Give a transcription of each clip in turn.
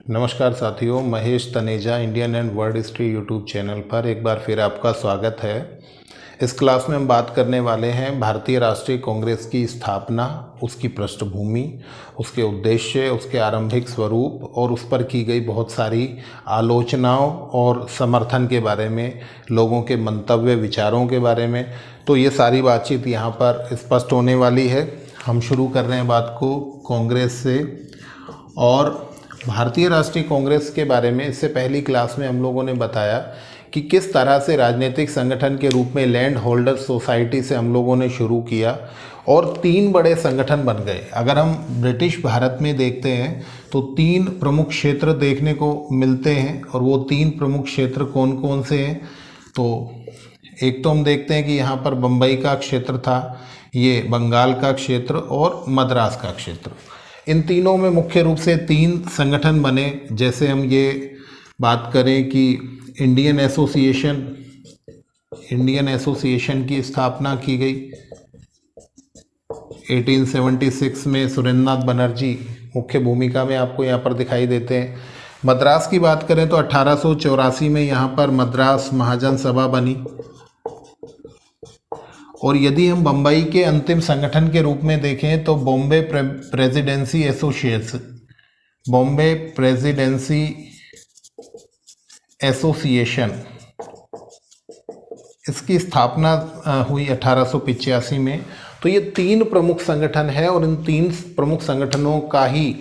नमस्कार साथियों, Mahesh Taneja Indian and world history YouTube channel पर एक बार फिर आपका स्वागत है। इस क्लास में हम बात करने वाले हैं भारतीय राष्ट्रीय कांग्रेस की स्थापना, उसकी पृष्ठभूमि, उसके उद्देश्य, उसके आरंभिक स्वरूप और उस पर की गई बहुत सारी आलोचनाओं और समर्थन के बारे में, लोगों के मंतव्य विचारों के बारे में। तो ये सारी बातचीत यहाँ पर स्पष्ट होने वाली है। हम शुरू कर रहे हैं बात को कांग्रेस से। और भारतीय राष्ट्रीय कांग्रेस के बारे में इससे पहली क्लास में हम लोगों ने बताया कि किस तरह से राजनीतिक संगठन के रूप में लैंड होल्डर सोसाइटी से हम लोगों ने शुरू किया और 3 बड़े संगठन बन गए। अगर हम ब्रिटिश भारत में देखते हैं तो 3 प्रमुख क्षेत्र देखने को मिलते हैं, और वो 3 प्रमुख क्षेत्र कौन कौन से हैं? तो एक तो हम देखते हैं कि यहाँ पर बम्बई का क्षेत्र था, ये बंगाल का क्षेत्र और मद्रास का क्षेत्र। इन तीनों में मुख्य रूप से 3 संगठन बने। जैसे हम ये बात करें कि इंडियन एसोसिएशन की स्थापना की गई 1876 में। सुरेंद्रनाथ बनर्जी मुख्य भूमिका में आपको यहाँ पर दिखाई देते हैं। मद्रास की बात करें तो 1884 में यहाँ पर मद्रास महाजन सभा बनी। और यदि हम बम्बई के अंतिम संगठन के रूप में देखें तो बॉम्बे प्रेसिडेंसी एसोसिएशन, इसकी स्थापना हुई 1885 में। तो ये 3 प्रमुख संगठन है, और इन 3 प्रमुख संगठनों का ही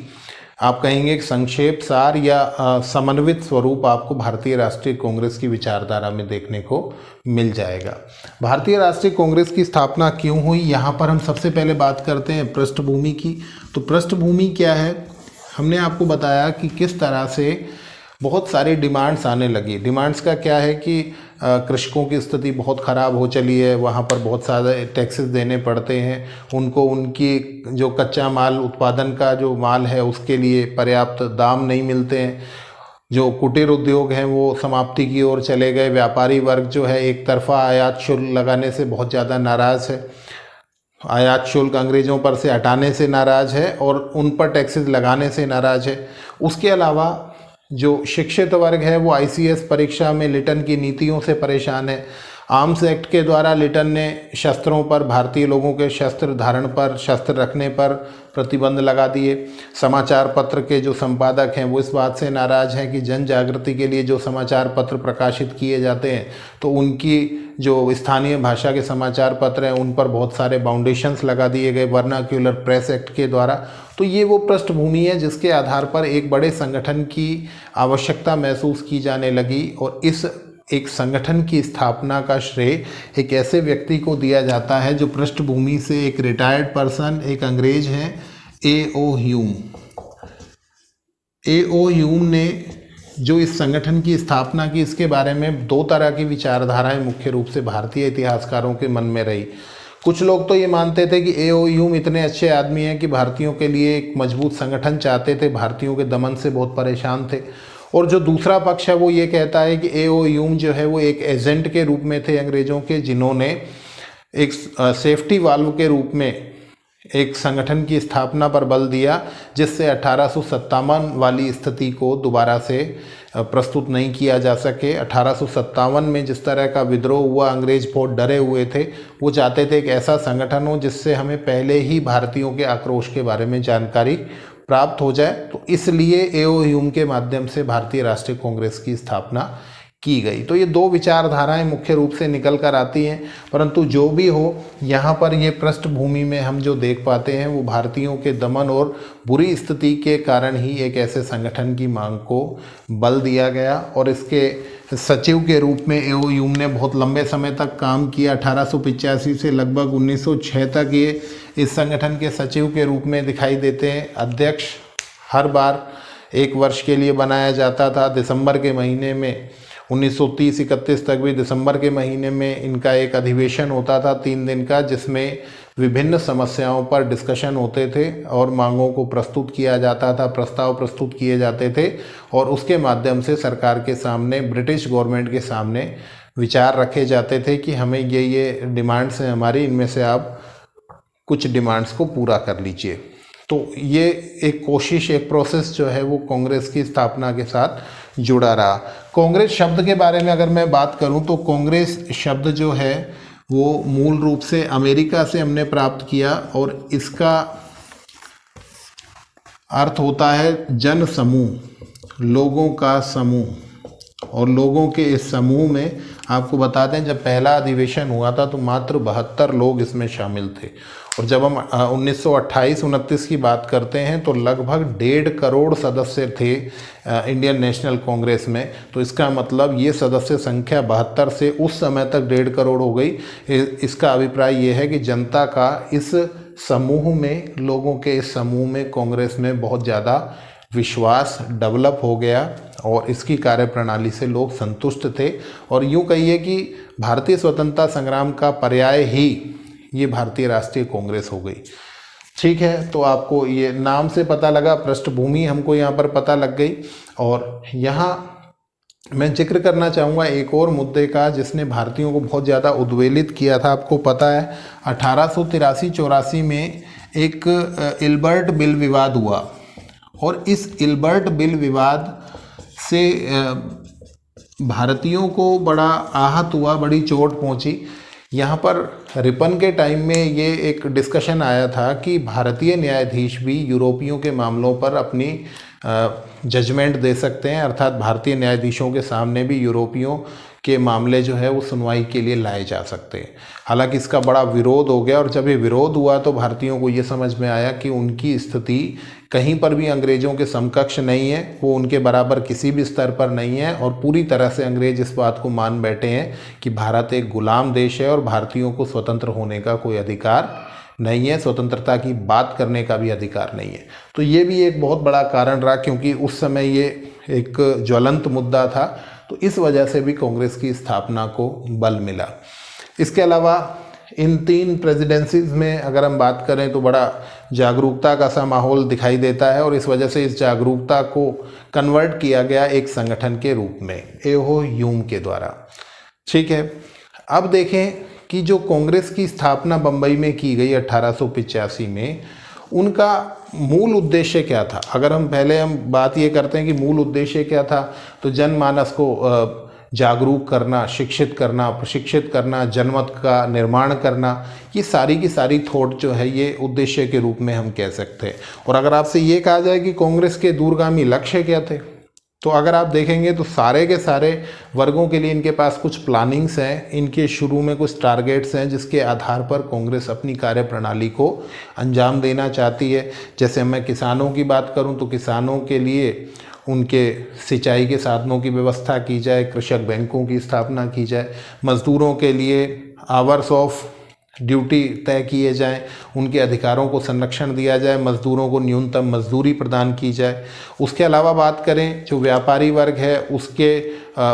आप कहेंगे संक्षेप सार या समन्वित स्वरूप आपको भारतीय राष्ट्रीय कांग्रेस की विचारधारा में देखने को मिल जाएगा। भारतीय राष्ट्रीय कांग्रेस की स्थापना क्यों हुई, यहाँ पर हम सबसे पहले बात करते हैं पृष्ठभूमि की। तो पृष्ठभूमि क्या है? हमने आपको बताया कि किस तरह से बहुत सारी डिमांड्स आने लगी। डिमांड्स का क्या है कि कृषकों की स्थिति बहुत ख़राब हो चली है, वहाँ पर बहुत सारे टैक्सेस देने पड़ते हैं उनको, उनकी जो कच्चा माल उत्पादन का जो माल है उसके लिए पर्याप्त दाम नहीं मिलते हैं। जो कुटीर उद्योग हैं वो समाप्ति की ओर चले गए। व्यापारी वर्ग जो है एक तरफा आयात शुल्क लगाने से बहुत ज़्यादा नाराज़ है, आयात शुल्क अंग्रेज़ों पर से हटाने से नाराज़ है और उन पर टैक्सेस लगाने से नाराज़ है। उसके अलावा जो शिक्षित वर्ग है वो आईसीएस परीक्षा में लिटन की नीतियों से परेशान है। आर्म्स एक्ट के द्वारा लिटन ने शस्त्रों पर, भारतीय लोगों के शस्त्र धारण पर, शस्त्र रखने पर प्रतिबंध लगा दिए। समाचार पत्र के जो संपादक हैं वो इस बात से नाराज़ हैं कि जन जागृति के लिए जो समाचार पत्र प्रकाशित किए जाते हैं तो उनकी जो स्थानीय भाषा के समाचार पत्र हैं उन पर बहुत सारे बाउंडेशंस लगा दिए गए वर्नाक्यूलर प्रेस एक्ट के द्वारा। तो ये वो पृष्ठभूमि है जिसके आधार पर एक बड़े संगठन की आवश्यकता महसूस की जाने लगी, और इस एक संगठन की स्थापना का श्रेय एक ऐसे व्यक्ति को दिया जाता है जो पृष्ठभूमि से एक रिटायर्ड पर्सन, एक अंग्रेज हैं, ए.ओ. ह्यूम ने जो इस संगठन की स्थापना की, इसके बारे में 2 तरह की विचारधाराएं मुख्य रूप से भारतीय इतिहासकारों के मन में रही। कुछ लोग तो ये मानते थे कि ए.ओ. ह्यूम इतने अच्छे आदमी हैं कि भारतीयों के लिए एक मजबूत संगठन चाहते थे, भारतीयों के दमन से बहुत परेशान थे। और जो दूसरा पक्ष है वो ये कहता है कि ए.ओ. ह्यूम जो है वो एक एजेंट के रूप में थे अंग्रेज़ों के, जिन्होंने एक सेफ्टी वाल्व के रूप में एक संगठन की स्थापना पर बल दिया, जिससे 1857 वाली स्थिति को दोबारा से प्रस्तुत नहीं किया जा सके। 1857 में जिस तरह का विद्रोह हुआ, अंग्रेज बहुत डरे हुए थे। वो चाहते थे एक ऐसा संगठन हो जिससे हमें पहले ही भारतीयों के आक्रोश के बारे में जानकारी प्राप्त हो जाए। तो इसलिए ए.ओ. ह्यूम के माध्यम से भारतीय राष्ट्रीय कांग्रेस की स्थापना की गई। तो ये 2 विचारधाराएं मुख्य रूप से निकल कर आती हैं, परंतु जो भी हो, यहाँ पर ये पृष्ठभूमि में हम जो देख पाते हैं वो भारतीयों के दमन और बुरी स्थिति के कारण ही एक ऐसे संगठन की मांग को बल दिया गया। और इसके सचिव के रूप में ए.ओ. ह्यूम ने बहुत लंबे समय तक काम किया। 1885 से लगभग 1906 तक ये इस संगठन के सचिव के रूप में दिखाई देते हैं। अध्यक्ष हर बार 1 वर्ष के लिए बनाया जाता था। दिसंबर के महीने में 1930-31 तक भी दिसंबर के महीने में इनका एक अधिवेशन होता था 3 दिन का, जिसमें विभिन्न समस्याओं पर डिस्कशन होते थे और मांगों को प्रस्तुत किया जाता था, प्रस्ताव प्रस्तुत किए जाते थे, और उसके माध्यम से सरकार के सामने, ब्रिटिश गवर्नमेंट के सामने विचार रखे जाते थे कि हमें ये डिमांड्स हैं हमारी, इनमें से आप कुछ डिमांड्स को पूरा कर लीजिए। तो ये एक कोशिश, एक प्रोसेस जो है वो कांग्रेस की स्थापना के साथ जुड़ा रहा। कांग्रेस शब्द के बारे में अगर मैं बात करूं तो कांग्रेस शब्द जो है वो मूल रूप से अमेरिका से हमने प्राप्त किया और इसका अर्थ होता है जन समूह, लोगों का समूह। और लोगों के इस समूह में आपको बता दें, जब पहला अधिवेशन हुआ था तो मात्र 72 लोग इसमें शामिल थे। और जब हम 1928-29 की बात करते हैं तो लगभग 1.5 करोड़ सदस्य थे इंडियन नेशनल कांग्रेस में। तो इसका मतलब ये सदस्य संख्या 72 से उस समय तक 1.5 करोड़ हो गई। इसका अभिप्राय ये है कि जनता का इस समूह में, लोगों के इस समूह में कांग्रेस में बहुत ज़्यादा विश्वास डेवलप हो गया और इसकी कार्यप्रणाली से लोग संतुष्ट थे। और यूँ कहिए कि भारतीय स्वतंत्रता संग्राम का पर्याय ही ये भारतीय राष्ट्रीय कांग्रेस हो गई। ठीक है, तो आपको ये नाम से पता लगा, पृष्ठभूमि हमको यहाँ पर पता लग गई। और यहाँ मैं जिक्र करना चाहूँगा एक और मुद्दे का जिसने भारतीयों को बहुत ज़्यादा उद्वेलित किया था। आपको पता है 1883-84 में एक इल्बर्ट बिल विवाद हुआ और इस इल्बर्ट बिल विवाद से भारतीयों को बड़ा आहत हुआ, बड़ी चोट पहुंची। यहाँ पर रिपन के टाइम में ये एक डिस्कशन आया था कि भारतीय न्यायाधीश भी यूरोपियों के मामलों पर अपनी जजमेंट दे सकते हैं, अर्थात भारतीय न्यायाधीशों के सामने भी यूरोपियों के मामले जो है वो सुनवाई के लिए लाए जा सकते हैं। हालांकि इसका बड़ा विरोध हो गया और जब ये विरोध हुआ तो भारतीयों को ये समझ में आया कि उनकी स्थिति कहीं पर भी अंग्रेज़ों के समकक्ष नहीं है, वो उनके बराबर किसी भी स्तर पर नहीं है। और पूरी तरह से अंग्रेज़ इस बात को मान बैठे हैं कि भारत एक गुलाम देश है और भारतीयों को स्वतंत्र होने का कोई अधिकार नहीं है, स्वतंत्रता की बात करने का भी अधिकार नहीं है। तो ये भी एक बहुत बड़ा कारण रहा, क्योंकि उस समय ये एक ज्वलंत मुद्दा था। तो इस वजह से भी कांग्रेस की स्थापना को बल मिला। इसके अलावा इन 3 प्रेसिडेंसीज में अगर हम बात करें तो बड़ा जागरूकता का सा माहौल दिखाई देता है और इस वजह से इस जागरूकता को कन्वर्ट किया गया एक संगठन के रूप में एओ ह्यूम के द्वारा। ठीक है, अब देखें कि जो कांग्रेस की स्थापना बम्बई में की गई 1885 में, उनका मूल उद्देश्य क्या था। अगर हम बात ये करते हैं कि मूल उद्देश्य क्या था, तो जनमानस को जागरूक करना, शिक्षित करना, प्रशिक्षित करना, जनमत का निर्माण करना, ये सारी की सारी थॉट जो है ये उद्देश्य के रूप में हम कह सकते हैं। और अगर आपसे ये कहा जाए कि कांग्रेस के दूरगामी लक्ष्य क्या थे, तो अगर आप देखेंगे तो सारे के सारे वर्गों के लिए इनके पास कुछ प्लानिंग्स हैं, इनके शुरू में कुछ टारगेट्स हैं जिसके आधार पर कांग्रेस अपनी कार्यप्रणाली को अंजाम देना चाहती है। जैसे मैं किसानों की बात करूं तो किसानों के लिए उनके सिंचाई के साधनों की व्यवस्था की जाए, कृषक बैंकों की स्थापना की जाए, मज़दूरों के लिए आवर्स ऑफ ड्यूटी तय किए जाएं, उनके अधिकारों को संरक्षण दिया जाए, मज़दूरों को न्यूनतम मजदूरी प्रदान की जाए। उसके अलावा बात करें जो व्यापारी वर्ग है उसके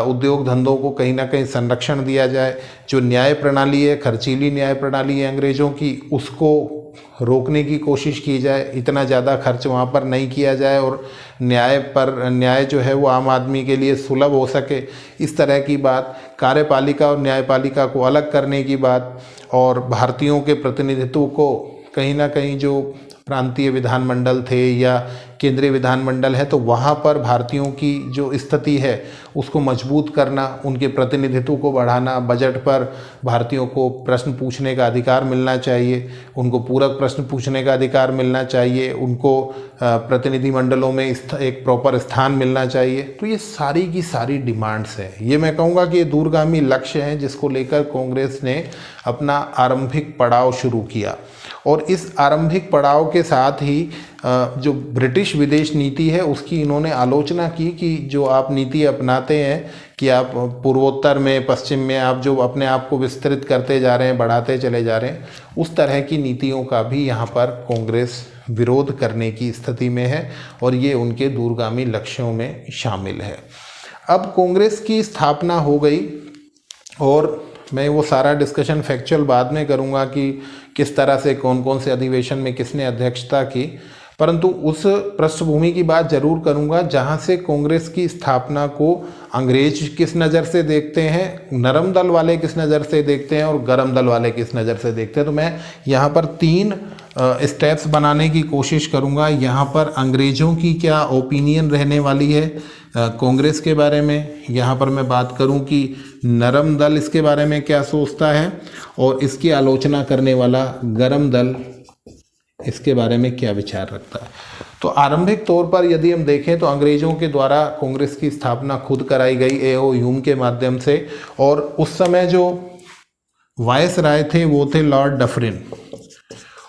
उद्योग धंधों को कहीं ना कहीं संरक्षण दिया जाए। जो न्याय प्रणाली है, खर्चीली न्याय प्रणाली है अंग्रेज़ों की, उसको रोकने की कोशिश की जाए, इतना ज़्यादा खर्च वहाँ पर नहीं किया जाए और न्याय जो है वो आम आदमी के लिए सुलभ हो सके, इस तरह की बात। कार्यपालिका और न्यायपालिका को अलग करने की बात, और भारतीयों के प्रतिनिधित्व को कहीं ना कहीं जो प्रांतीय विधानमंडल थे या केंद्रीय विधानमंडल है तो वहाँ पर भारतीयों की जो स्थिति है उसको मजबूत करना, उनके प्रतिनिधित्व को बढ़ाना, बजट पर भारतीयों को प्रश्न पूछने का अधिकार मिलना चाहिए, उनको पूरक प्रश्न पूछने का अधिकार मिलना चाहिए, उनको प्रतिनिधिमंडलों में एक प्रॉपर स्थान मिलना चाहिए। तो ये सारी की सारी डिमांड्स हैं। ये मैं कहूँगा कि ये दूरगामी लक्ष्य हैं जिसको लेकर कांग्रेस ने अपना आरंभिक पड़ाव शुरू किया। और इस आरंभिक पड़ाव के साथ ही जो ब्रिटिश विदेश नीति है उसकी इन्होंने आलोचना की कि जो आप नीति अपनाते हैं कि आप पूर्वोत्तर में, पश्चिम में आप जो अपने आप को विस्तृत करते जा रहे हैं, बढ़ाते चले जा रहे हैं, उस तरह की नीतियों का भी यहाँ पर कांग्रेस विरोध करने की स्थिति में है और ये उनके दूरगामी लक्ष्यों में शामिल है। अब कांग्रेस की स्थापना हो गई और मैं वो सारा डिस्कशन फैक्चुअल बाद में करूँगा कि किस तरह से कौन कौन से अधिवेशन में किसने अध्यक्षता की। परंतु उस पृष्ठभूमि की बात जरूर करूंगा जहां से कांग्रेस की स्थापना को अंग्रेज किस नज़र से देखते हैं, नरम दल वाले किस नज़र से देखते हैं और गरम दल वाले किस नज़र से देखते हैं। तो मैं यहाँ पर 3 स्टेप्स बनाने की कोशिश करूँगा। यहाँ पर अंग्रेज़ों की क्या ओपिनियन रहने वाली है कांग्रेस के बारे में, यहाँ पर मैं बात करूँ कि नरम दल इसके बारे में क्या सोचता है और इसकी आलोचना करने वाला गरम दल इसके बारे में क्या विचार रखता है। तो आरंभिक तौर पर यदि हम देखें तो अंग्रेज़ों के द्वारा कांग्रेस की स्थापना खुद कराई गई ए.ओ. ह्यूम के माध्यम से, और उस समय जो वायस राय थे वो थे लॉर्ड डफरिन,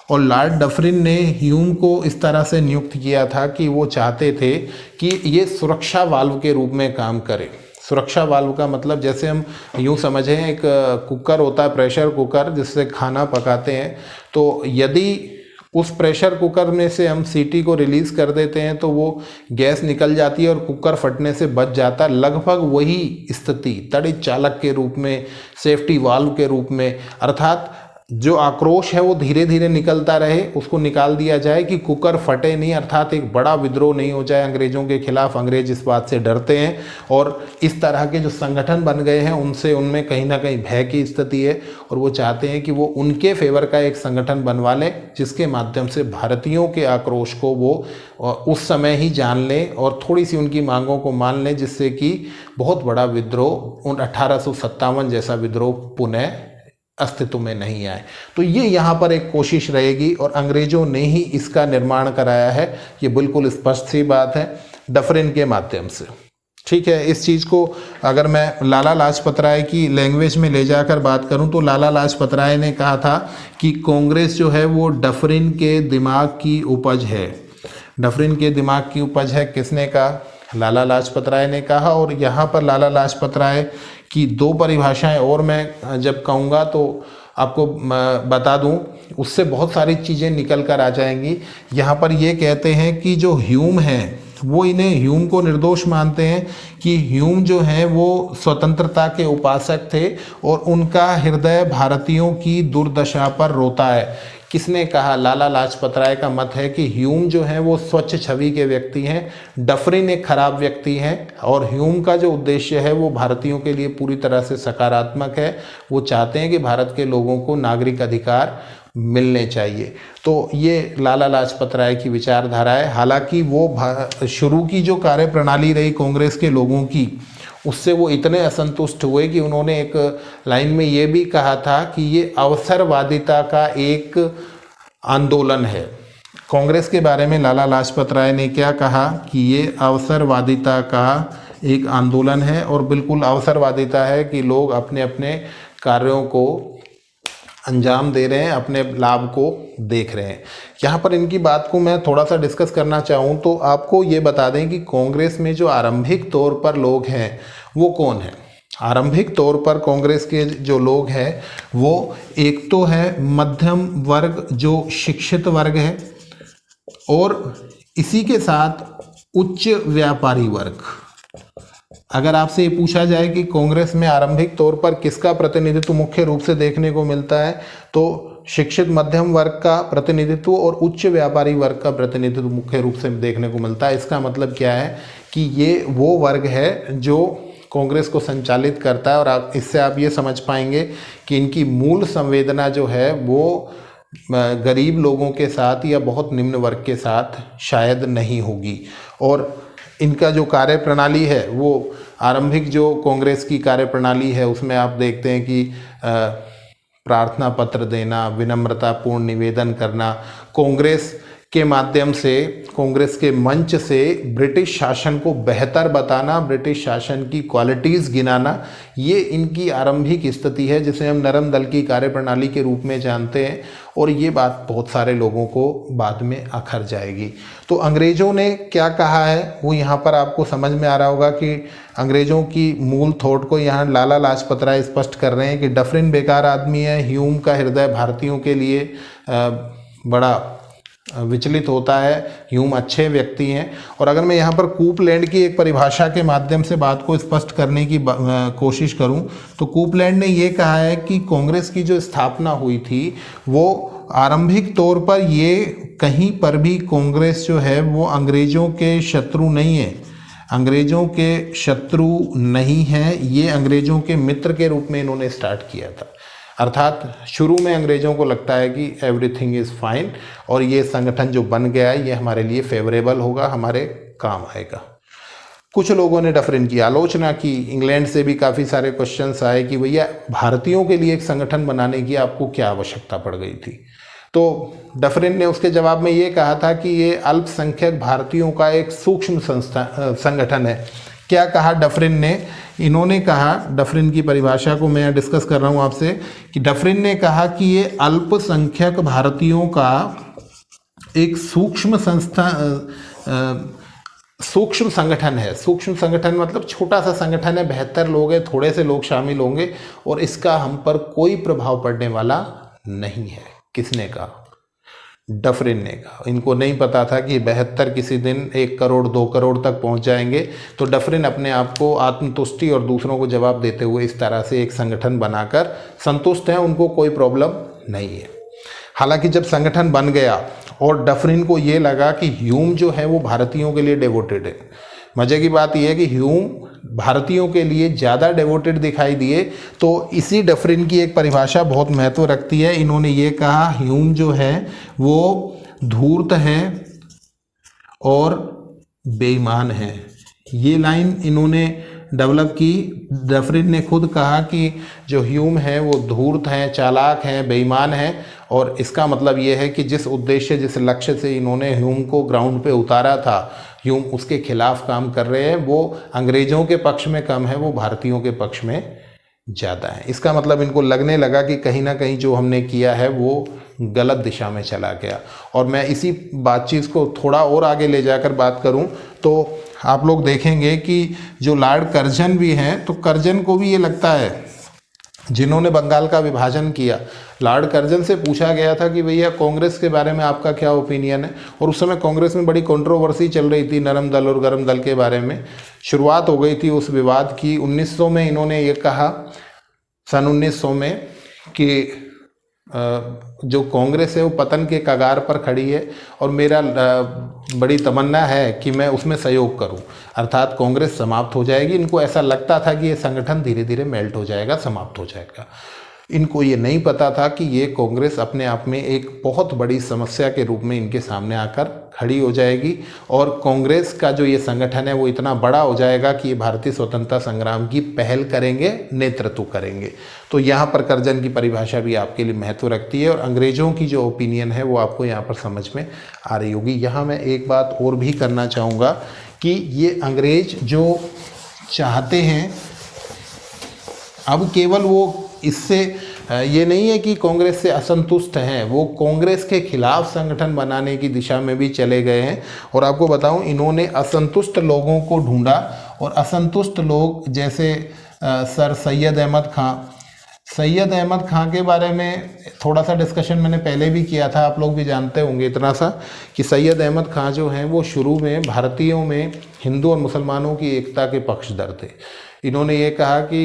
और लॉर्ड डफरिन ने ह्यूम को इस तरह से नियुक्त किया था कि वो चाहते थे कि ये सुरक्षा वाल्व के रूप में काम करे। सुरक्षा वाल्व का मतलब जैसे हम यूँ समझें एक कुकर होता है, प्रेशर कुकर जिससे खाना पकाते हैं, तो यदि उस प्रेशर कुकर में से हम सीटी को रिलीज़ कर देते हैं तो वो गैस निकल जाती है और कुकर फटने से बच जाता है। लगभग वही स्थिति तड़ित चालक के रूप में, सेफ्टी वाल्व के रूप में, अर्थात जो आक्रोश है वो धीरे धीरे निकलता रहे, उसको निकाल दिया जाए कि कुकर फटे नहीं, अर्थात एक बड़ा विद्रोह नहीं हो जाए अंग्रेज़ों के खिलाफ। अंग्रेज इस बात से डरते हैं और इस तरह के जो संगठन बन गए हैं उनसे उनमें कहीं ना कहीं भय की स्थिति है, और वो चाहते हैं कि वो उनके फेवर का एक संगठन बनवा लें जिसके माध्यम से भारतीयों के आक्रोश को वो उस समय ही जान लें और थोड़ी सी उनकी मांगों को मान लें, जिससे कि बहुत बड़ा विद्रोह 1857 जैसा विद्रोह पुनः अस्तित्व में नहीं आए। तो ये यहाँ पर एक कोशिश रहेगी और अंग्रेज़ों ने ही इसका निर्माण कराया है, ये बिल्कुल स्पष्ट सी बात है डफरिन के माध्यम से। ठीक है, इस चीज़ को अगर मैं लाला लाजपत राय की लैंग्वेज में ले जाकर बात करूं तो लाला लाजपत राय ने कहा था कि कांग्रेस जो है वो डफरिन के दिमाग की उपज है। डफरिन के दिमाग की उपज है, किसने कहा? लाला लाजपत राय ने कहा। और यहाँ पर लाला लाजपत राय की 2 परिभाषाएं और मैं जब कहूँगा तो आपको बता दूं, उससे बहुत सारी चीज़ें निकल कर आ जाएंगी। यहाँ पर ये कहते हैं कि जो ह्यूम है वो इन्हें ह्यूम को निर्दोष मानते हैं कि ह्यूम जो है वो स्वतंत्रता के उपासक थे और उनका हृदय भारतीयों की दुर्दशा पर रोता है। किसने कहा? लाला लाजपत राय का मत है कि ह्यूम जो है वो स्वच्छ छवि के व्यक्ति हैं, डफरिन एक खराब व्यक्ति हैं, और ह्यूम का जो उद्देश्य है वो भारतीयों के लिए पूरी तरह से सकारात्मक है। वो चाहते हैं कि भारत के लोगों को नागरिक अधिकार मिलने चाहिए। तो ये लाला लाजपत राय की विचारधारा है। हालांकि वो शुरू की जो कार्यप्रणाली रही कांग्रेस के लोगों की, उससे वो इतने असंतुष्ट हुए कि उन्होंने एक लाइन में ये भी कहा था कि ये अवसरवादिता का एक आंदोलन है। कांग्रेस के बारे में लाला लाजपत राय ने क्या कहा कि ये अवसरवादिता का एक आंदोलन है, और बिल्कुल अवसरवादिता है कि लोग अपने अपने कार्यों को अंजाम दे रहे हैं, अपने लाभ को देख रहे हैं। यहाँ पर इनकी बात को मैं थोड़ा सा डिस्कस करना चाहूँ तो आपको ये बता दें कि कांग्रेस में जो आरंभिक तौर पर लोग हैं वो कौन है। आरंभिक तौर पर कांग्रेस के जो लोग हैं वो एक तो है मध्यम वर्ग जो शिक्षित वर्ग है, और इसी के साथ उच्च व्यापारी वर्ग। अगर आपसे ये पूछा जाए कि कांग्रेस में आरंभिक तौर पर किसका प्रतिनिधित्व मुख्य रूप से देखने को मिलता है, तो शिक्षित मध्यम वर्ग का प्रतिनिधित्व और उच्च व्यापारी वर्ग का प्रतिनिधित्व मुख्य रूप से देखने को मिलता है। इसका मतलब क्या है कि ये वो वर्ग है जो कांग्रेस को संचालित करता है, और इससे आप ये समझ पाएंगे कि इनकी मूल संवेदना जो है वो गरीब लोगों के साथ या बहुत निम्न वर्ग के साथ शायद नहीं होगी। और इनका जो कार्यप्रणाली है वो आरंभिक जो कांग्रेस की कार्यप्रणाली है उसमें आप देखते हैं कि प्रार्थना पत्र देना, विनम्रतापूर्ण निवेदन करना, कांग्रेस के माध्यम से, कांग्रेस के मंच से ब्रिटिश शासन को बेहतर बताना, ब्रिटिश शासन की क्वालिटीज़ गिनाना, ये इनकी आरंभिक स्थिति है जिसे हम नरम दल की कार्यप्रणाली के रूप में जानते हैं। और ये बात बहुत सारे लोगों को बाद में अखर जाएगी। तो अंग्रेज़ों ने क्या कहा है वो यहाँ पर आपको समझ में आ रहा होगा कि अंग्रेज़ों की मूल थॉट को यहाँ लाला लाजपत राय स्पष्ट कर रहे हैं कि डफरिन बेकार आदमी है, ह्यूम का हृदय भारतीयों के लिए बड़ा विचलित होता है, ह्यूम अच्छे व्यक्ति हैं। और अगर मैं यहाँ पर कूपलैंड की एक परिभाषा के माध्यम से बात को स्पष्ट करने की कोशिश करूँ तो कूपलैंड ने ये कहा है कि कांग्रेस की जो स्थापना हुई थी वो आरंभिक तौर पर ये कहीं पर भी कांग्रेस जो है वो अंग्रेज़ों के शत्रु नहीं है, अंग्रेज़ों के शत्रु नहीं है, ये अंग्रेज़ों के मित्र के रूप में इन्होंने स्टार्ट किया था। अर्थात शुरू में अंग्रेज़ों को लगता है कि एवरीथिंग इज़ फाइन और ये संगठन जो बन गया है ये हमारे लिए फेवरेबल होगा, हमारे काम आएगा। कुछ लोगों ने डफरिन की आलोचना की, इंग्लैंड से भी काफ़ी सारे क्वेश्चंस आए कि भैया भारतीयों के लिए एक संगठन बनाने की आपको क्या आवश्यकता पड़ गई थी। तो डफरिन ने उसके जवाब में ये कहा था कि ये अल्पसंख्यक भारतीयों का एक सूक्ष्म संगठन है। क्या कहा डफरिन ने? इन्होंने कहा, डफरिन की परिभाषा को मैं यहाँ डिस्कस कर रहा हूँ आपसे, कि डफरिन ने कहा कि ये अल्पसंख्यक भारतीयों का एक सूक्ष्म संगठन है। सूक्ष्म संगठन मतलब छोटा सा संगठन है, 72 लोग हैं, थोड़े से लोग शामिल होंगे और इसका हम पर कोई प्रभाव पड़ने वाला नहीं है। किसने कहा? डफरिन ने कहा। इनको नहीं पता था कि 72 किसी दिन 1 करोड़ 2 करोड़ तक पहुंच जाएंगे। तो डफरिन अपने आप को आत्मतुष्टि और दूसरों को जवाब देते हुए इस तरह से एक संगठन बनाकर संतुष्ट हैं, उनको कोई प्रॉब्लम नहीं है। हालांकि जब संगठन बन गया और डफरिन को ये लगा कि ह्यूम जो है वो भारतीयों के लिए डिवोटेड है। मज़े की बात यह है कि ह्यूम भारतीयों के लिए ज़्यादा डिवोटेड दिखाई दिए, तो इसी डफरिन की एक परिभाषा बहुत महत्व रखती है। इन्होंने ये कहा ह्यूम जो है वो धूर्त है और बेईमान है। ये लाइन इन्होंने डेवलप की। डफरिन ने खुद कहा कि जो ह्यूम है वो धूर्त हैं, चालाक हैं, बेईमान हैं और इसका मतलब ये है कि जिस उद्देश्य जिस लक्ष्य से इन्होंने ह्यूम को ग्राउंड पे उतारा था, ह्यूम उसके खिलाफ काम कर रहे हैं। वो अंग्रेज़ों के पक्ष में कम है, वो भारतीयों के पक्ष में ज़्यादा है। इसका मतलब इनको लगने लगा कि कहीं ना कहीं जो हमने किया है वो गलत दिशा में चला गया। और मैं इसी बातचीत को थोड़ा और आगे ले जाकर बात करूं तो आप लोग देखेंगे कि जो लॉर्ड कर्जन भी हैं, तो कर्जन को भी ये लगता है, जिन्होंने बंगाल का विभाजन किया, लॉर्ड कर्जन से पूछा गया था कि भैया कांग्रेस के बारे में आपका क्या ओपिनियन है। और उस समय कांग्रेस में बड़ी कंट्रोवर्सी चल रही थी, नरम दल और गरम दल के बारे में शुरुआत हो गई थी उस विवाद की। 1900 में इन्होंने ये कहा, सन 1900 में, कि जो कांग्रेस है वो पतन के कगार पर खड़ी है और मेरा बड़ी तमन्ना है कि मैं उसमें सहयोग करूं। अर्थात कांग्रेस समाप्त हो जाएगी। इनको ऐसा लगता था कि ये संगठन धीरे धीरे मेल्ट हो जाएगा, समाप्त हो जाएगा। इनको ये नहीं पता था कि ये कांग्रेस अपने आप में एक बहुत बड़ी समस्या के रूप में इनके सामने आकर खड़ी हो जाएगी और कांग्रेस का जो ये संगठन है वो इतना बड़ा हो जाएगा कि ये भारतीय स्वतंत्रता संग्राम की पहल करेंगे, नेतृत्व करेंगे। तो यहाँ पर कर्जन की परिभाषा भी आपके लिए महत्व रखती है और अंग्रेज़ों की जो ओपिनियन है वो आपको यहाँ पर समझ में आ रही होगी। यहाँ मैं एक बात और भी करना चाहूँगा कि ये अंग्रेज जो चाहते हैं, अब केवल वो इससे ये नहीं है कि कांग्रेस से असंतुष्ट हैं, वो कांग्रेस के खिलाफ संगठन बनाने की दिशा में भी चले गए हैं। और आपको बताऊं, इन्होंने असंतुष्ट लोगों को ढूंढा और असंतुष्ट लोग जैसे सर सैयद अहमद खां के बारे में थोड़ा सा डिस्कशन मैंने पहले भी किया था, आप लोग भी जानते होंगे इतना सा, कि सैयद अहमद खां जो हैं वो शुरू में भारतीयों में हिंदू और मुसलमानों की एकता के पक्षधर थे। इन्होंने ये कहा कि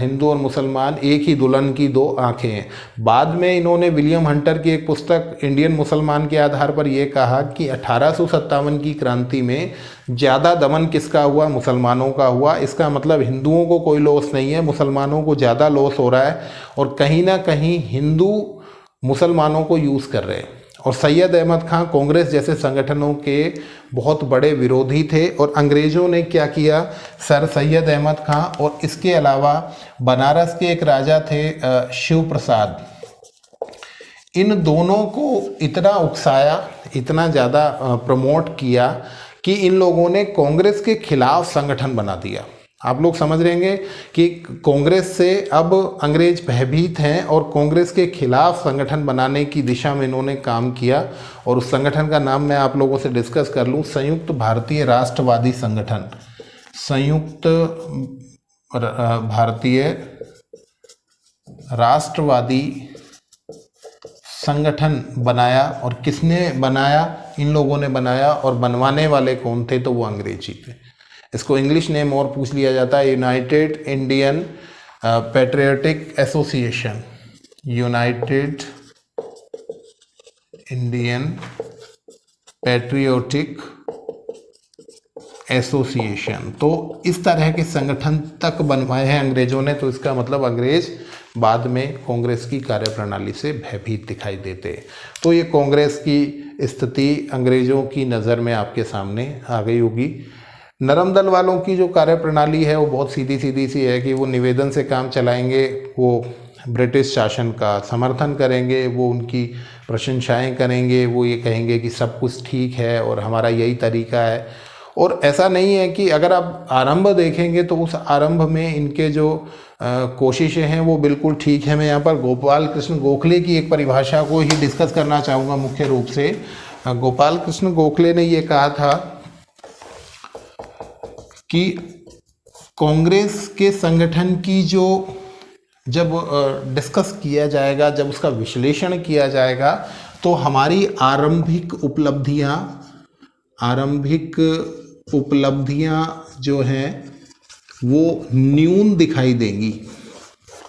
हिंदू और मुसलमान एक ही दुल्हन की दो आंखें हैं। बाद में इन्होंने विलियम हंटर की एक पुस्तक इंडियन मुसलमान के आधार पर यह कहा कि 1857 की क्रांति में ज़्यादा दमन किसका हुआ? मुसलमानों का हुआ। इसका मतलब हिंदुओं को कोई लॉस नहीं है, मुसलमानों को ज़्यादा लॉस हो रहा है और कहीं ना कहीं हिंदू मुसलमानों को यूज़ कर रहे हैं। और सैयद अहमद खां कांग्रेस जैसे संगठनों के बहुत बड़े विरोधी थे और अंग्रेज़ों ने क्या किया, सर सैयद अहमद खां और इसके अलावा बनारस के एक राजा थे शिव प्रसाद, इन दोनों को इतना उकसाया, इतना ज़्यादा प्रमोट किया कि इन लोगों ने कांग्रेस के खिलाफ संगठन बना दिया। आप लोग समझ रहेंगे कि कांग्रेस से अब अंग्रेज भयभीत हैं और कांग्रेस के खिलाफ संगठन बनाने की दिशा में इन्होंने काम किया। और उस संगठन का नाम मैं आप लोगों से डिस्कस कर लूँ, संयुक्त भारतीय राष्ट्रवादी संगठन, संयुक्त भारतीय राष्ट्रवादी संगठन बनाया। और किसने बनाया? इन लोगों ने बनाया। और बनवाने वाले कौन थे? तो वो अंग्रेजी थे। इसको इंग्लिश नेम और पूछ लिया जाता है, United Indian patriotic association, United Indian patriotic association. तो इस तरह के संगठन तक बनवाए हैं अंग्रेजों ने। तो इसका मतलब अंग्रेज बाद में कांग्रेस की कार्यप्रणाली से भयभीत दिखाई देते। तो ये कांग्रेस की स्थिति अंग्रेजों की नज़र में आपके सामने आ गई होगी। नरम दल वालों की जो कार्यप्रणाली है वो बहुत सीधी सीधी सी है कि वो निवेदन से काम चलाएंगे, वो ब्रिटिश शासन का समर्थन करेंगे, वो उनकी प्रशंसाएं करेंगे, वो ये कहेंगे कि सब कुछ ठीक है और हमारा यही तरीका है। और ऐसा नहीं है कि अगर आप आरंभ देखेंगे तो उस आरंभ में इनके जो कोशिशें हैं वो बिल्कुल ठीक है। मैं यहाँ पर गोपाल कृष्ण गोखले की एक परिभाषा को ही डिस्कस करना चाहूँगा मुख्य रूप से। गोपाल कृष्ण गोखले ने ये कहा था कि कांग्रेस के संगठन की जो जब डिस्कस किया जाएगा, जब उसका विश्लेषण किया जाएगा तो हमारी आरंभिक उपलब्धियां जो हैं वो न्यून दिखाई देंगी।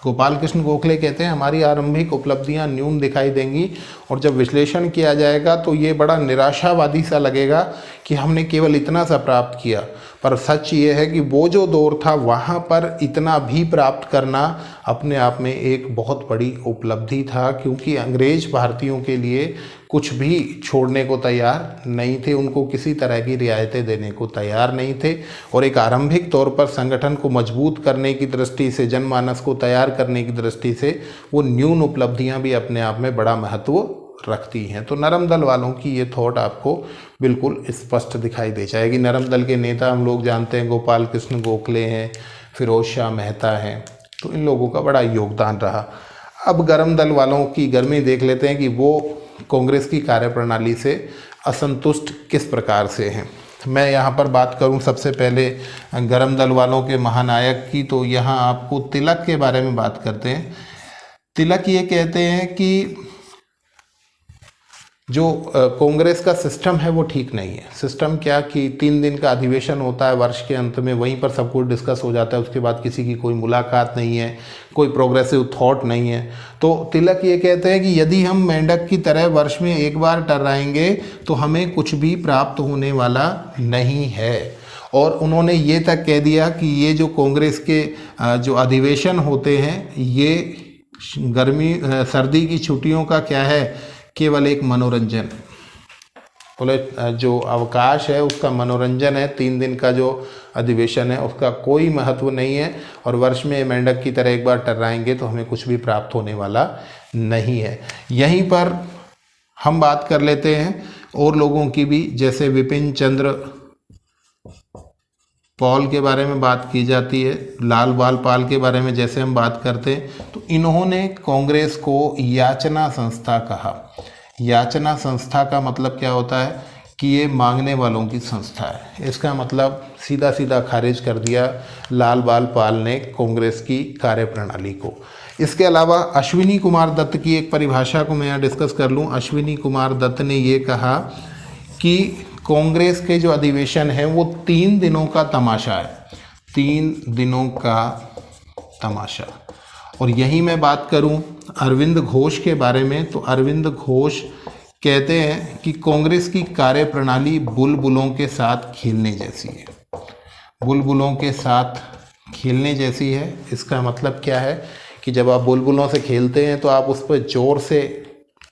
गोपाल कृष्ण गोखले कहते हैं हमारी आरंभिक उपलब्धियां न्यून दिखाई देंगी और जब विश्लेषण किया जाएगा तो ये बड़ा निराशावादी सा लगेगा कि हमने केवल इतना सा प्राप्त किया। पर सच ये है कि वो जो दौर था वहाँ पर इतना भी प्राप्त करना अपने आप में एक बहुत बड़ी उपलब्धि था, क्योंकि अंग्रेज भारतीयों के लिए कुछ भी छोड़ने को तैयार नहीं थे, उनको किसी तरह की रियायतें देने को तैयार नहीं थे। और एक आरंभिक तौर पर संगठन को मजबूत करने की दृष्टि से, जनमानस को तैयार करने की दृष्टि से वो न्यून उपलब्धियां भी अपने आप में बड़ा महत्व रखती हैं। तो नरम दल वालों की ये थॉट आपको बिल्कुल स्पष्ट दिखाई दे जाएगी। नरम दल के नेता हम लोग जानते हैं, गोपाल कृष्ण गोखले हैं, फिरोज शाह मेहता हैं, तो इन लोगों का बड़ा योगदान रहा। अब गरम दल वालों की गर्मी देख लेते हैं कि वो कांग्रेस की कार्यप्रणाली से असंतुष्ट किस प्रकार से हैं। मैं यहाँ पर बात करूँ सबसे पहले गरम दल वालों के महानायक की, तो यहाँ आपको तिलक के बारे में बात करते हैं। तिलक ये कहते हैं कि जो कांग्रेस का सिस्टम है वो ठीक नहीं है। सिस्टम क्या कि 3 दिन का अधिवेशन होता है वर्ष के अंत में, वहीं पर सब कुछ डिस्कस हो जाता है, उसके बाद किसी की कोई मुलाकात नहीं है, कोई प्रोग्रेसिव थॉट नहीं है। तो तिलक ये कहते हैं कि यदि हम मेंढक की तरह वर्ष में एक बार टर्राएंगे तो हमें कुछ भी प्राप्त होने वाला नहीं है। और उन्होंने ये तक कह दिया कि ये जो कांग्रेस के जो अधिवेशन होते हैं ये सर्दी की छुट्टियों का क्या है, केवल एक मनोरंजन। बोले जो अवकाश है उसका मनोरंजन है, 3 दिन का जो अधिवेशन है उसका कोई महत्व नहीं है, और वर्ष में मेंढक की तरह एक बार टर्राएंगे तो हमें कुछ भी प्राप्त होने वाला नहीं है। यहीं पर हम बात कर लेते हैं और लोगों की भी, जैसे विपिन चंद्र पॉल के बारे में बात की जाती है, लाल बाल पाल के बारे में जैसे हम बात करते हैं, तो इन्होंने कांग्रेस को याचना संस्था कहा। याचना संस्था का मतलब क्या होता है कि ये मांगने वालों की संस्था है। इसका मतलब सीधा सीधा खारिज कर दिया लाल बाल पाल ने कांग्रेस की कार्यप्रणाली को। इसके अलावा अश्विनी कुमार दत्त की एक परिभाषा को मैं यहाँ डिस्कस कर लूँ। अश्विनी कुमार दत्त ने ये कहा कि कांग्रेस के जो अधिवेशन है वो 3 दिनों का तमाशा है, 3 दिनों का तमाशा। और यही मैं बात करूं अरविंद घोष के बारे में, तो अरविंद घोष कहते हैं कि कांग्रेस की कार्यप्रणाली बुलबुलों के साथ खेलने जैसी है। बुलबुलों के साथ खेलने जैसी है, इसका मतलब क्या है कि जब आप बुलबुलों से खेलते हैं तो आप उस पर ज़ोर से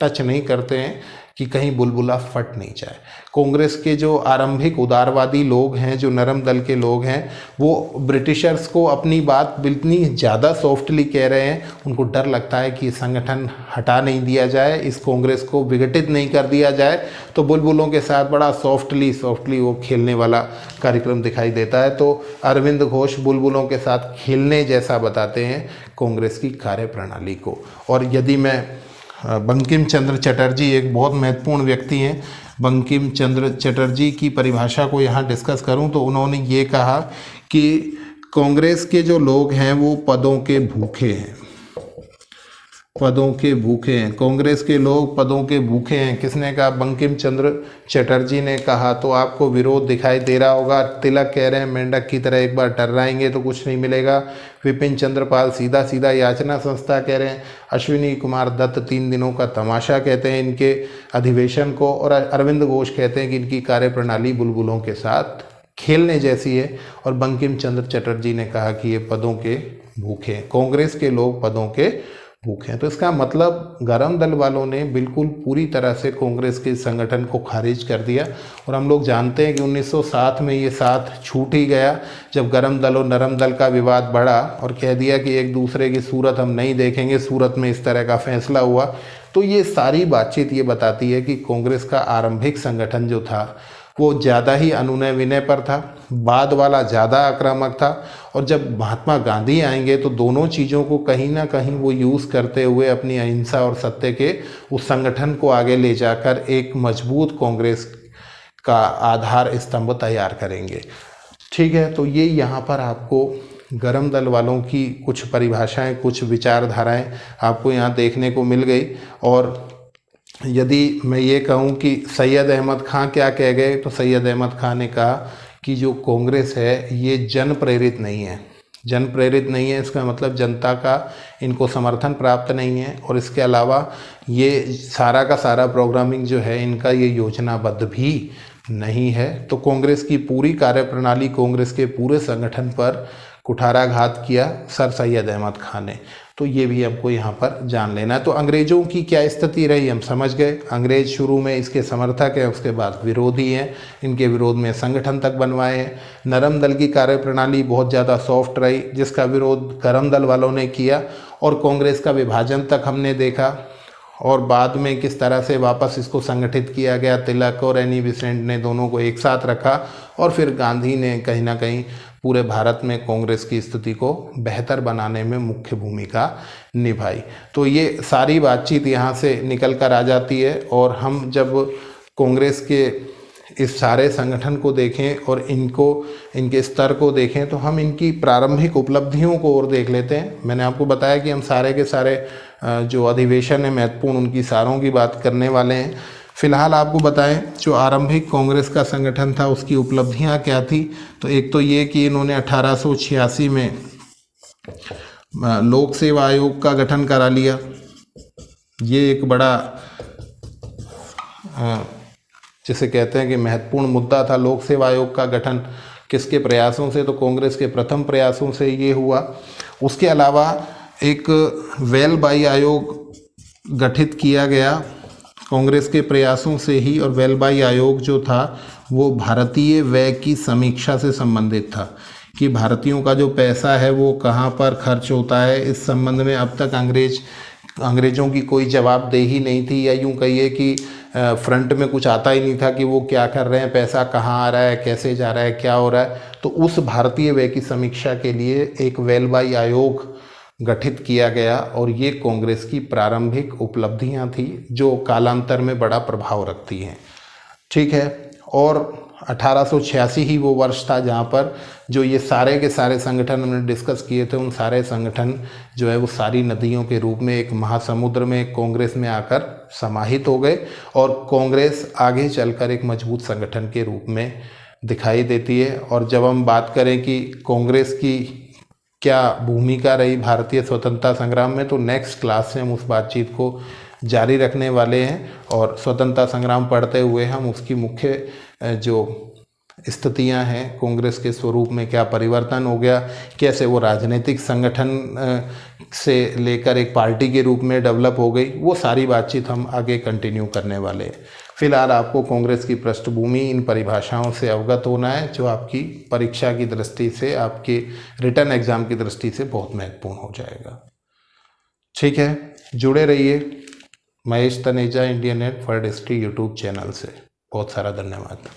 टच नहीं करते हैं कि कहीं बुलबुला फट नहीं जाए। कांग्रेस के जो आरंभिक उदारवादी लोग हैं, जो नरम दल के लोग हैं, वो ब्रिटिशर्स को अपनी बात इतनी ज़्यादा सॉफ्टली कह रहे हैं, उनको डर लगता है कि संगठन हटा नहीं दिया जाए, इस कांग्रेस को विघटित नहीं कर दिया जाए, तो बुलबुलों के साथ बड़ा सॉफ्टली वो खेलने वाला कार्यक्रम दिखाई देता है। तो अरविंद घोष बुलबुलों के साथ खेलने जैसा बताते हैं कांग्रेस की कार्यप्रणाली को। और यदि मैं बंकिम चंद्र चटर्जी एक बहुत महत्वपूर्ण व्यक्ति हैं, बंकिम चंद्र चटर्जी की परिभाषा को यहाँ डिस्कस करूँ तो उन्होंने ये कहा कि कांग्रेस के जो लोग हैं वो पदों के भूखे हैं। पदों के भूखे हैं, कांग्रेस के लोग पदों के भूखे हैं। किसने कहा? बंकिम चंद्र चटर्जी ने कहा। तो आपको विरोध दिखाई दे रहा होगा। तिलक कह रहे हैं मेंढक की तरह एक बार टर्राएंगे तो कुछ नहीं मिलेगा। विपिन चंद्र पाल सीधा सीधा याचना संस्था कह रहे हैं। अश्विनी कुमार दत्त 3 दिनों का तमाशा कहते हैं इनके अधिवेशन को। और अरविंद घोष कहते हैं कि इनकी कार्यप्रणाली बुलबुलों के साथ खेलने जैसी है। और बंकिम चंद्र चटर्जी ने कहा कि ये पदों के भूखे हैं, कांग्रेस के लोग पदों के भूखे हैं। तो इसका मतलब गरम दल वालों ने बिल्कुल पूरी तरह से कांग्रेस के संगठन को खारिज कर दिया। और हम लोग जानते हैं कि 1907 में ये साथ छूट ही गया, जब गरम दल और नरम दल का विवाद बढ़ा और कह दिया कि एक दूसरे की सूरत हम नहीं देखेंगे, सूरत में इस तरह का फैसला हुआ। तो ये सारी बातचीत ये बताती है कि कांग्रेस का आरंभिक संगठन जो था वो ज़्यादा ही अनुनय विनय पर था, बाद वाला ज़्यादा आक्रामक था। और जब महात्मा गांधी आएंगे तो दोनों चीज़ों को कहीं ना कहीं वो यूज़ करते हुए अपनी अहिंसा और सत्य के उस संगठन को आगे ले जाकर एक मजबूत कांग्रेस का आधार स्तंभ तैयार करेंगे। ठीक है, तो ये यहाँ पर आपको गरम दल वालों की कुछ परिभाषाएं, कुछ विचारधाराएं आपको यहाँ देखने को मिल गई। और यदि मैं ये कहूँ कि सैयद अहमद खां क्या कह गए, तो सैयद अहमद खां ने कहा कि जो कांग्रेस है ये जन प्रेरित नहीं है। जन प्रेरित नहीं है इसका मतलब जनता का इनको समर्थन प्राप्त नहीं है। और इसके अलावा ये सारा का सारा प्रोग्रामिंग जो है इनका ये योजनाबद्ध भी नहीं है। तो कांग्रेस की पूरी कार्यप्रणाली, कांग्रेस के पूरे संगठन पर कुठाराघात किया सर सैयद अहमद खान ने। तो ये भी हमको यहाँ पर जान लेना है। तो अंग्रेज़ों की क्या स्थिति रही हम समझ गए। अंग्रेज़ शुरू में इसके समर्थक हैं, उसके बाद विरोधी हैं, इनके विरोध में संगठन तक बनवाए हैं। नरम दल की कार्यप्रणाली बहुत ज़्यादा सॉफ्ट रही, जिसका विरोध गरम दल वालों ने किया। और कांग्रेस का विभाजन तक हमने देखा। और बाद में किस तरह से वापस इसको संगठित किया गया, तिलक और एनी बेसेंट ने दोनों को एक साथ रखा। और फिर गांधी ने कहीं ना कहीं पूरे भारत में कांग्रेस की स्थिति को बेहतर बनाने में मुख्य भूमिका निभाई। तो ये सारी बातचीत यहाँ से निकल कर आ जाती है। और हम जब कांग्रेस के इस सारे संगठन को देखें और इनके स्तर को देखें तो हम इनकी प्रारंभिक उपलब्धियों को और देख लेते हैं। मैंने आपको बताया कि हम सारे के सारे जो अधिवेशन है महत्वपूर्ण, उनकी सारों की बात करने वाले हैं। फिलहाल आपको बताएं जो आरंभिक कांग्रेस का संगठन था उसकी उपलब्धियां क्या थी। तो एक तो ये कि इन्होंने 1886 में लोक सेवा आयोग का गठन करा लिया। ये एक बड़ा जिसे कहते हैं कि महत्वपूर्ण मुद्दा था। लोक सेवा आयोग का गठन किसके प्रयासों से? तो कांग्रेस के प्रथम प्रयासों से ये हुआ। उसके अलावा एक वेलबाई आयोग गठित किया गया कांग्रेस के प्रयासों से ही। और वेलबाई आयोग जो था वो भारतीय व्यय की समीक्षा से संबंधित था कि भारतीयों का जो पैसा है वो कहाँ पर खर्च होता है। इस संबंध में अब तक अंग्रेज़ों की कोई जवाबदेही नहीं थी, या यूँ कहिए कि फ्रंट में कुछ आता ही नहीं था कि वो क्या कर रहे हैं, पैसा कहाँ आ रहा है, कैसे जा रहा है, क्या हो रहा है। तो उस भारतीय व्यय की समीक्षा के लिए एक वेलबाई आयोग गठित किया गया। और ये कांग्रेस की प्रारंभिक उपलब्धियां थी जो कालांतर में बड़ा प्रभाव रखती हैं। ठीक है, और 1886 ही वो वर्ष था जहाँ पर जो ये सारे के सारे संगठन हमने डिस्कस किए थे, उन सारे संगठन जो है वो सारी नदियों के रूप में एक महासमुद्र में कांग्रेस में आकर समाहित हो गए। और कांग्रेस आगे चलकर एक मजबूत संगठन के रूप में दिखाई देती है। और जब हम बात करें कि कांग्रेस की क्या भूमिका रही भारतीय स्वतंत्रता संग्राम में, तो नेक्स्ट क्लास से हम उस बातचीत को जारी रखने वाले हैं। और स्वतंत्रता संग्राम पढ़ते हुए हम उसकी मुख्य जो स्थितियां हैं, कांग्रेस के स्वरूप में क्या परिवर्तन हो गया, कैसे वो राजनीतिक संगठन से लेकर एक पार्टी के रूप में डेवलप हो गई, वो सारी बातचीत हम आगे कंटिन्यू करने वाले हैं। फिलहाल आपको कांग्रेस की पृष्ठभूमि, इन परिभाषाओं से अवगत होना है जो आपकी परीक्षा की दृष्टि से, आपके रिटर्न एग्जाम की दृष्टि से बहुत महत्वपूर्ण हो जाएगा। ठीक है, जुड़े रहिए Mahesh Taneja Indian net world history YouTube channel से। बहुत सारा धन्यवाद।